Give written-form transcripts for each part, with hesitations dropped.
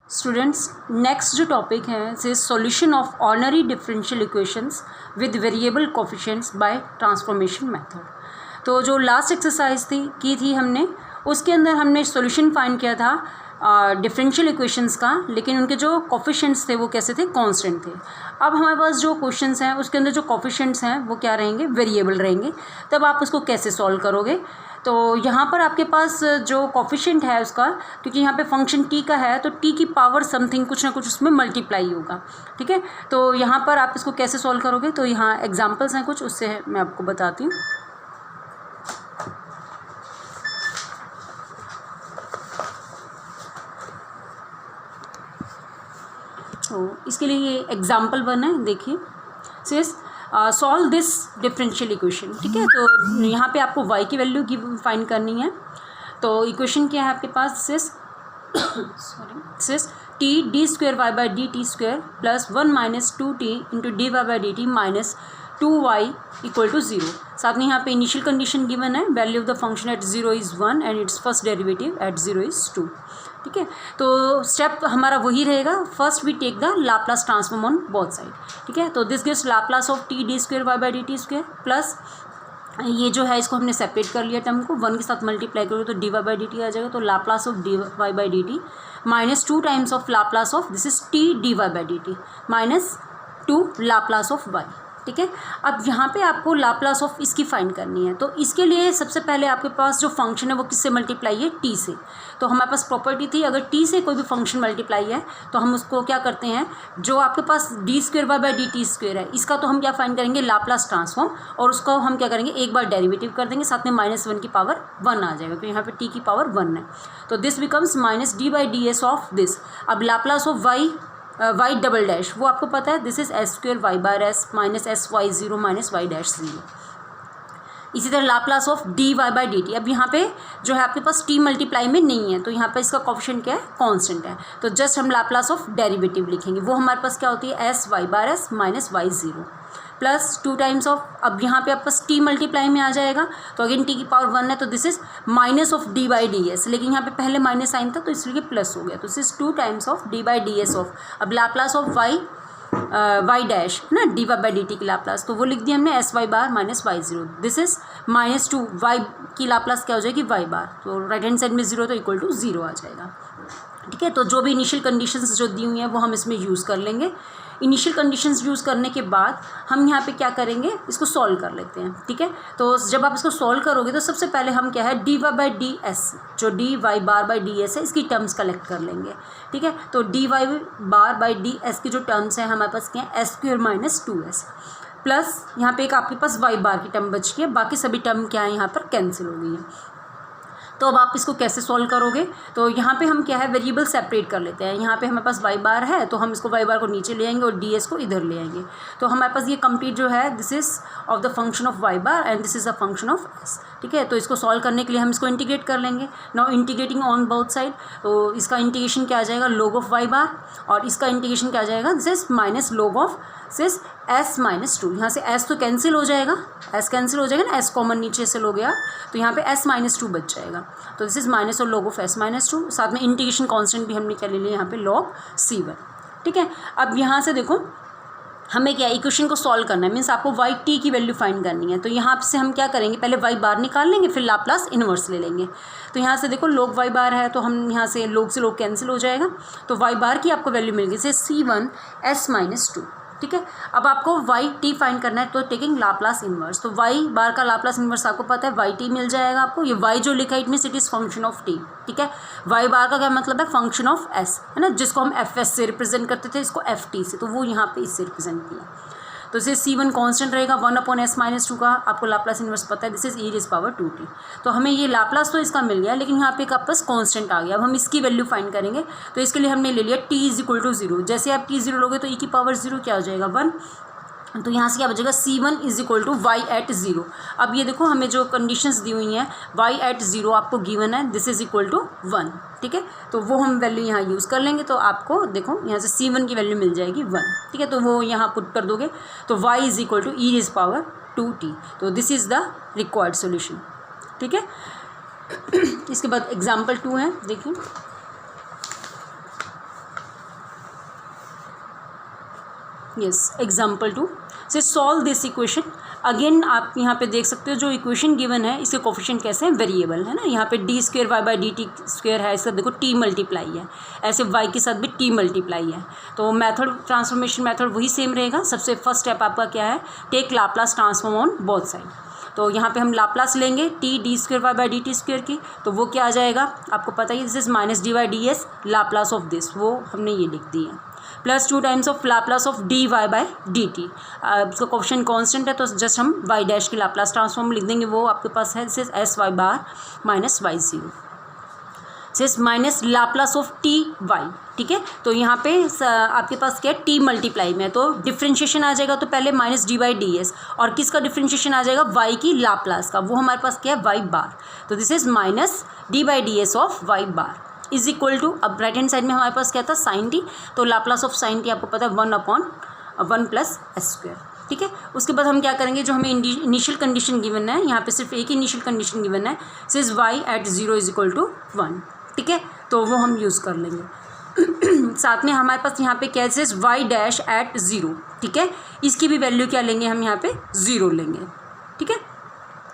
Students, next जो topic है इसे solution of ordinary differential equations with variable coefficients by transformation method. तो जो लास्ट एक्सरसाइज थी हमने, उसके अंदर हमने सॉल्यूशन फाइंड किया था डिफरेंशियल इक्वेशंस का, लेकिन उनके जो कोफिशिएंट्स थे वो कैसे थे, कांस्टेंट थे। अब हमारे पास जो क्वेश्चंस हैं उसके अंदर जो कोफिशिएंट्स हैं वो क्या रहेंगे, वेरिएबल रहेंगे। तब आप उसको कैसे सॉल्व करोगे? तो यहाँ पर आपके पास जो कोफिशिएंट है उसका, क्योंकि यहाँ पे फंक्शन t का है तो t की पावर समथिंग कुछ ना कुछ उसमें मल्टीप्लाई होगा, ठीक है। तो यहाँ पर आप इसको कैसे सॉल्व करोगे, तो यहाँ एग्जांपल्स हैं कुछ, उससे मैं आपको बताती हूँ। तो इसके लिए ये एग्जाम्पल 1 है, देखिए। सिस सॉल्व दिस डिफरेंशियल इक्वेशन, ठीक है। तो यहाँ पे आपको y की वैल्यू की फाइंड करनी है। तो इक्वेशन क्या है आपके पास, सिस t d square Y by D T square plus 1 minus 2t into d Y by D T minus 2y equal to 0। साथ में यहाँ पे इनिशियल कंडीशन गिवन है, value of the function at 0 is 1 and its first derivative at 0 is 2, ठीक है। तो step हमारा वही रहेगा, first we take the Laplace transform on both side, ठीक है। तो this gives Laplace of t D square Y by D T square plus ये जो है इसको हमने सेपरेट कर लिया टर्म को, 1 के साथ मल्टीप्लाई करोगे तो D Y by D T आ जाएगा। तो Laplace of D Y by D T minus 2 times of Laplace of this is T D Y by D T minus 2 Laplace of Y, ठीक है। अब यहाँ पे आपको लाप्लास ऑफ इसकी फाइंड करनी है। तो इसके लिए सबसे पहले आपके पास जो फंक्शन है वो किससे मल्टीप्लाई है, टी से। तो हमारे पास प्रॉपर्टी थी, अगर टी से कोई भी फंक्शन मल्टीप्लाई है तो हम उसको क्या करते हैं, जो आपके पास D square Y by D T square है इसका तो हम क्या फाइंड करेंगे, लाप्लास ट्रांसफॉर्म, और उसको हम क्या करेंगे, एक बार डेरिवेटिव कर देंगे, साथ में -1 की पावर 1 आ जाएगा, तो यहाँ पे टी की पावर 1 है। तो this becomes minus D by D S of this. अब Laplace of Y double dash वो आपको पता है, this is S square Y bar S minus S Y zero minus Y dash 0। इसी तरह Laplace of D Y by D T, अब यहाँ पे जो है आपके पास टी मल्टीप्लाई में नहीं है तो यहाँ पे इसका कोफिशिएंट क्या है, कांस्टेंट है। तो जस्ट हम लाप्लास ऑफ डेरिवेटिव लिखेंगे, वो हमारे पास क्या होती है, s Y bar S minus y 0 plus 2 times of, अब यहाँ पे आपके पास टी मल्टीप्लाई में आ जाएगा तो अगेन टी की पावर 1 है, तो this is minus of d by D S, लेकिन यहाँ पे पहले माइनस साइन था तो इसलिए प्लस हो गया, तो this is 2 times of d by D S of, अब लाप्लास ऑफ वाई डैश है ना, d Y by D t की लाप्लास, तो वो लिख दिया हमने s Y bar minus y 0, this is -2 y की लाप्लास क्या हो जाएगी, वाई बार, तो राइट हैंड साइड में 0 तो इक्वल टू 0 आ जाएगा, ठीक है। तो जो भी इनिशियल कंडीशंस जो दी हुई हैं वो हम इसमें यूज़ कर लेंगे। इनिशियल कंडीशंस यूज़ करने के बाद हम यहाँ पे क्या करेंगे, इसको सॉल्व कर लेते हैं, ठीक है। तो जब आप इसको सॉल्व करोगे तो सबसे पहले हम क्या है, D Y by D S, जो D Y bar by D S है इसकी टर्म्स कलेक्ट कर लेंगे, ठीक है। तो D Y bar by D S की जो टर्म्स हैं हमारे पास क्या है, S square minus 2s plus यहाँ पे एक आपके पास वाई बार की टर्म बच गई है, बाकी सभी टर्म क्या है यहाँ पर कैंसिल हो गई है। तो अब आप इसको कैसे सॉल्व करोगे, तो यहाँ पे हम क्या है, वेरिएबल सेपरेट कर लेते हैं। यहाँ पे हमारे पास वाई बार है तो हम इसको वाई बार को नीचे ले आएंगे और डी एस को इधर ले आएंगे, तो हमारे पास ये कंप्लीट जो है, this is of the function of Y bar and this is a function of s, ठीक है। तो इसको सॉल्व करने के लिए हम इसको इंटीग्रेट कर लेंगे। Now integrating on both side, तो इसका इंटीग्रेशन क्या आ जाएगा, log ऑफ वाई बार, और इसका इंटीग्रेशन क्या आ जाएगा, this is minus log of सिस एस माइनस 2, यहाँ से एस तो कैंसिल हो जाएगा, एस कैंसिल हो जाएगा ना, एस कॉमन नीचे से लो गया तो यहाँ पे एस माइनस 2 बच जाएगा, तो दिस इज माइनस और log ऑफ एस माइनस 2, साथ में इंटीग्रेशन कांस्टेंट भी हमने क्या ले लिया यहाँ पे, log c1, ठीक है। अब यहाँ से देखो हमें क्या इक्वेशन को सॉल्व करना है, मीन्स आपको वाई टी की वैल्यू फाइंड करनी है। तो यहाँ से हम क्या करेंगे, पहले वाई बार निकाल लेंगे, फिर लाप्लास इनवर्स ले लेंगे। तो यहाँ से देखो log वाई बार है तो हम यहाँ से log से log कैंसिल हो जाएगा, तो वाई बार की आपको वैल्यू मिल गई जैसे c1 s माइनस 2, ठीक है। अब आपको वाई टी फाइंड करना है तो टेकिंग लाप्लास इनवर्स, तो वाई बार का लाप्लास इनवर्स आपको पता है वाई टी मिल जाएगा आपको। ये वाई जो लिखा है it means it is function of T, ठीक है। वाई बार का क्या मतलब है, फंक्शन ऑफ एस, है ना, जिसको हम एफ एस से रिप्रेजेंट करते थे, इसको एफ टी से, तो वो यहाँ पे इससे रिप्रेजेंट किया। तो इसे c1 कांस्टेंट रहेगा, 1/s माइनस 2 का आपको लाप्लास इनवर्स पता है, this is e raise power 2t। तो हमें ये लाप्लास तो इसका मिल गया, लेकिन यहाँ पे एक आपस कांस्टेंट आ गया। अब हम इसकी वैल्यू फाइंड करेंगे, तो इसके लिए हमने ले लिया t इज इक्वल टू 0। जैसे आप t 0 लोगे तो e की पावर 0 क्या हो जाएगा, 1, तो यहाँ से क्या बचेगा, c1 is equal to y at 0। अब ये देखो हमें जो कंडीशंस दी हुई हैं, वाई एट 0 आपको गिवन है, दिस इज इक्वल टू 1, ठीक है। तो वो हम वैल्यू यहाँ यूज़ कर लेंगे, तो आपको देखो यहाँ से c1 की वैल्यू मिल जाएगी 1, ठीक है। तो वो यहाँ पुट कर दोगे तो y is equal to e raise power 2t, तो this is the required solution, ठीक है। इसके बाद एग्जाम्पल 2 है, देखिए। यस एग्जाम्पल 2 से सॉल्व दिस इक्वेशन। अगेन आप यहाँ पे देख सकते हो जो इक्वेशन गिवन है इसके कोफिशिएंट कैसे हैं, वेरिएबल है ना। यहाँ पे D square Y by D T square है, इसका देखो टी मल्टीप्लाई है, ऐसे वाई के साथ भी टी मल्टीप्लाई है। तो मेथड ट्रांसफॉर्मेशन मेथड वही सेम रहेगा। सबसे फर्स्ट स्टेप आपका क्या है, take Laplace transform on both side. तो यहाँ पे हम लाप्लास लेंगे T D square Y by D T square की, तो वो क्या आ जाएगा आपको पता ही, this is minus D Y D S Laplace of this, वो हमने ये लिख दी है, plus 2 times of Laplace of D Y by D T. इसका क्वेश्चन कांस्टेंट है तो जस्ट हम वाई डैश की लाप्लास ट्रांसफॉर्म लिख देंगे, वो आपके पास है this is S Y bar minus Y zero, this minus Laplace of T Y. ठीक है, तो यहाँ पे आपके पास क्या है, टी मल्टीप्लाई में, तो डिफ्रेंशिएशन आ जाएगा तो पहले minus D by D S, और किसका डिफ्रेंशिएशन आ जाएगा, वाई की लाप्लास का, वो हमारे पास क्या है वाई बार। तो this is minus D by D S of Y bar is equal to, अब राइट हैंड साइड में हमारे पास क्या था साइन टी, तो लाप्लास ऑफ साइन टी आपको पता है 1/1 प्लस एस स्क्वायर। ठीक है, उसके बाद हम क्या करेंगे, जो हमें इनिशियल कंडीशन गिवन है, यहाँ पे सिर्फ एक ही इनिशियल कंडीशन गिवन है, सिर्फ Y at 0 is equal to 1। ठीक है, तो वो हम यूज़ कर लेंगे। साथ में हमारे पास यहाँ पे क्या है, वाई डैश एट 0। ठीक है, इसकी भी वैल्यू क्या लेंगे हम, यहाँ पे 0 लेंगे। ठीक है,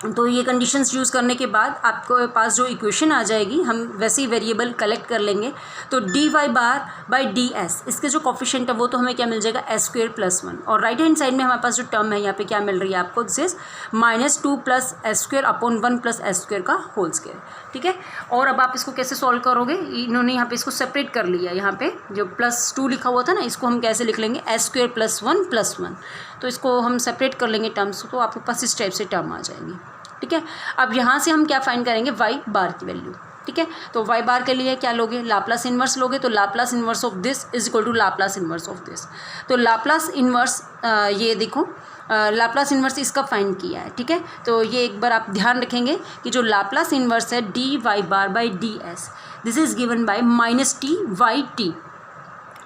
तो ये कंडीशंस यूज़ करने के बाद आपको पास जो इक्वेशन आ जाएगी, हम वैसे ही वेरिएबल कलेक्ट कर लेंगे। तो D Y bar by D S, इसके जो कोफिशिएंट है वो तो हमें क्या मिल जाएगा, एस स्क्वेयर प्लस 1, और राइट हैंड साइड में हमारे पास जो टर्म है यहाँ पे क्या मिल रही है आपको, this is minus 2 plus S square upon 1 plus S square का होल स्क्वेयर। ठीक है, और अब आप इसको कैसे सॉल्व करोगे, इन्होंने यहाँ पे इसको सेपरेट कर लिया, यहाँ पे जो +2 लिखा हुआ था ना, इसको हम कैसे लिख लेंगे, एस स्क्वेयर प्लस 1 प्लस 1, तो इसको हम सेपरेट कर लेंगे टर्म्स, तो आपके पास इस टाइप से टर्म आ जाएगी। ठीक है, अब यहाँ से हम क्या फाइंड करेंगे, वाई बार की वैल्यू। ठीक है, तो वाई बार के लिए क्या लोगे, लाप्लास इन्वर्स लोगे, तो Laplace inverse of this is equal to Laplace inverse of this. तो लाप्लास इन्वर्स ये देखो, लाप्लास इन्वर्स इसका फाइंड किया है। ठीक है, तो ये एक बार आप ध्यान रखेंगे कि जो लाप्लास इन्वर्स है D Y bar by D S, this is given by minus T Y T.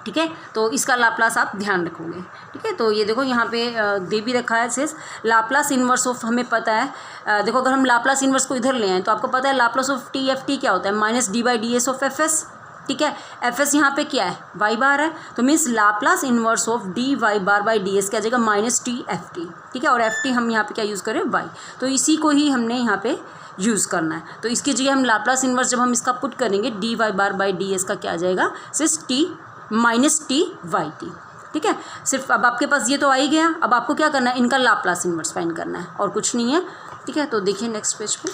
ठीक है, तो इसका लाप्लास आप ध्यान रखोगे। ठीक है, तो ये देखो यहाँ पे दे भी रखा है, सिर्फ लाप्लास इन्वर्स ऑफ, हमें पता है देखो अगर हम लाप्लास इन्वर्स को इधर ले आए तो आपको पता है Laplace of T F T क्या होता है, minus D by D S of F S. ठीक है, एफ एस यहाँ पे क्या है, वाई बार है, तो means Laplace inverse of D Y bar by D S क्या आ जाएगा, माइनस टी एफ टी। ठीक है, और एफ टी हम यहाँ पे क्या यूज़ करें, वाई, तो इसी को ही हमने यहाँ पे यूज़ करना है। तो इसकी जगह हम लाप्लास इन्वर्स जब हम इसका पुट करेंगे, D Y bar by D S का क्या आ जाएगा, सिर्फ T minus T Y T. ठीक है, सिर्फ अब आपके पास ये तो आ ही गया, अब आपको क्या करना है, इनका लाप्लास इन्वर्स फाइंड करना है, और कुछ नहीं है। ठीक है, तो देखिए नेक्स्ट पेज पे,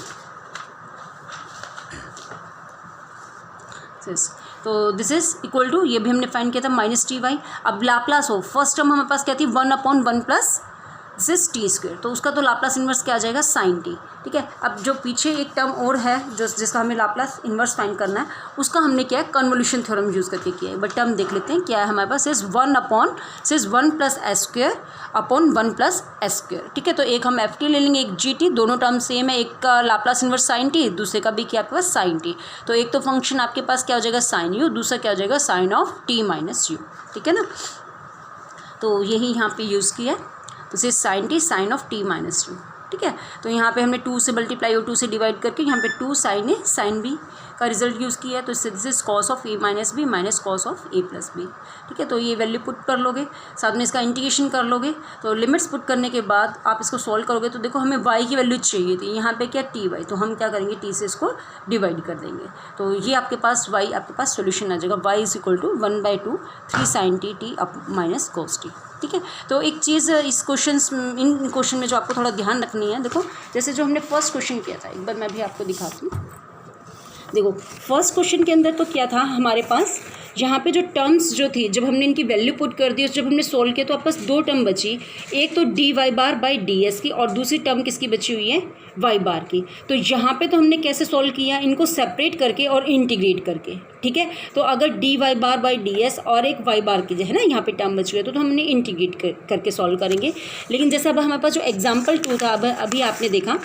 तो दिस इज इक्वल टू, ये भी हमने फाइंड किया था माइनस टी वाई। अब लाप्लास हो, फर्स्ट टर्म हमारे पास क्या थी, 1/1 plus this is T square, तो उसका तो लाप्लास इन्वर्स क्या आ जाएगा, साइन टी। ठीक है, अब जो पीछे एक टर्म और है जो जिसका हमें लाप्लास इन्वर्स फाइंड करना है, उसका हमने क्या है, कन्वोल्यूशन थ्योरम यूज़ करके किया है। बट टर्म देख लेते हैं क्या है हमारे पास, is 1 plus S square upon 1 plus S square. ठीक है, तो एक हम एफ टी ले लेंगे, एक जी टी, दोनों टर्म सेम है, एक का लाप्लास इन्वर्स साइन टी, दूसरे का भी क्या आपके पास साइन टी। तो एक तो फंक्शन आपके पास क्या हो जाएगा, साइन यू, दूसरा क्या हो जाएगा, sine of T minus U. ठीक है ना, तो यही यहाँ पे यूज़ किया है, तो इसे sine T sine of T minus U. ठीक है, तो यहाँ पे हमने 2 से मल्टीप्लाई और 2 से डिवाइड करके यहाँ पे 2 साइन ए साइन बी का रिजल्ट यूज़ किया है, तो इससे this is cos of A minus B minus cos of A plus B. ठीक है, तो ये वैल्यू पुट कर लोगे, साथ में इसका इंटीग्रेशन कर लोगे, तो लिमिट्स पुट करने के बाद आप इसको सॉल्व करोगे, तो देखो हमें वाई की वैल्यू चाहिए थी, यहाँ पे क्या टी वाई, तो हम क्या करेंगे, टी से इसको डिवाइड कर देंगे, तो ये आपके पास वाई आपके पास सोल्यूशन आ जाएगा, Y is equal to 1/2 3 sine T T up minus cos T. ठीक है, तो एक चीज़ इस इन क्वेश्चन में जो आपको थोड़ा ध्यान रखनी है, देखो जैसे जो हमने फर्स्ट क्वेश्चन किया था, एक बार मैं भी आपको दिखाती हूँ। देखो फर्स्ट क्वेश्चन के अंदर तो क्या था हमारे पास, यहाँ पे जो टर्म्स जो थी, जब हमने इनकी वैल्यू पुट कर दी, जब हमने सोल्व किया तो आपके पास 2 टर्म बची, एक तो D Y bar by D S की, और दूसरी टर्म किसकी बची हुई है, वाई बार की। तो यहाँ पे तो हमने कैसे सॉल्व किया, इनको सेपरेट करके और इंटीग्रेट करके। ठीक है, तो अगर D Y bar by D S और एक वाई बार की जो है ना यहाँ पे टर्म बची हुई है, तो हमने इंटीग्रेट करके सॉल्व करेंगे। लेकिन जैसे अब हमारे पास जो एग्जाम्पल 2 था, अभी आपने देखा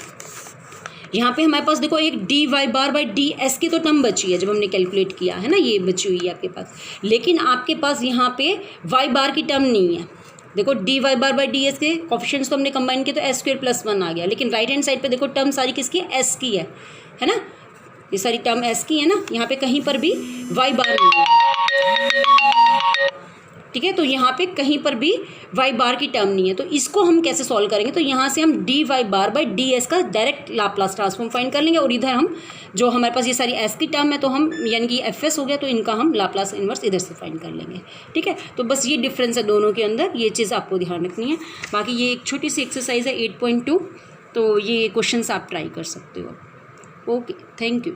यहाँ पे हमारे पास देखो एक D Y bar by D S की तो टर्म बची है, जब हमने कैलकुलेट किया है ना, ये बची हुई है आपके पास, लेकिन आपके पास यहाँ पे वाई बार की टर्म नहीं है। देखो D Y bar by D S के कोफिशिएंट्स को हमने कंबाइन किया तो एस स्क्वेयर प्लस 1 आ गया, लेकिन राइट हैंड साइड पे देखो टर्म सारी किसकी है, एस की है ना, ये सारी टर्म एस की है ना, यहाँ पे कहीं पर भी वाई बार नहीं है। ठीक ठीक है। तो यहाँ पे कहीं पर भी वाई बार की टर्म नहीं है, तो इसको हम कैसे सॉल्व करेंगे, तो यहाँ से हम D Y bar by D S का डायरेक्ट लाप्लास ट्रांसफॉर्म फाइंड कर लेंगे, और इधर हम जो हमारे पास ये सारी एस की टर्म है तो हम यानी कि एफ एस हो गया, तो इनका हम लाप्लास इन्वर्स इधर से फाइंड कर लेंगे। ठीक है, तो बस ये डिफरेंस है दोनों के अंदर, ये चीज़ आपको ध्यान रखनी है। बाकी ये एक छोटी सी एक्सरसाइज है 8.2, तो ये क्वेश्चंस आप ट्राई कर सकते हो। Okay, thank you.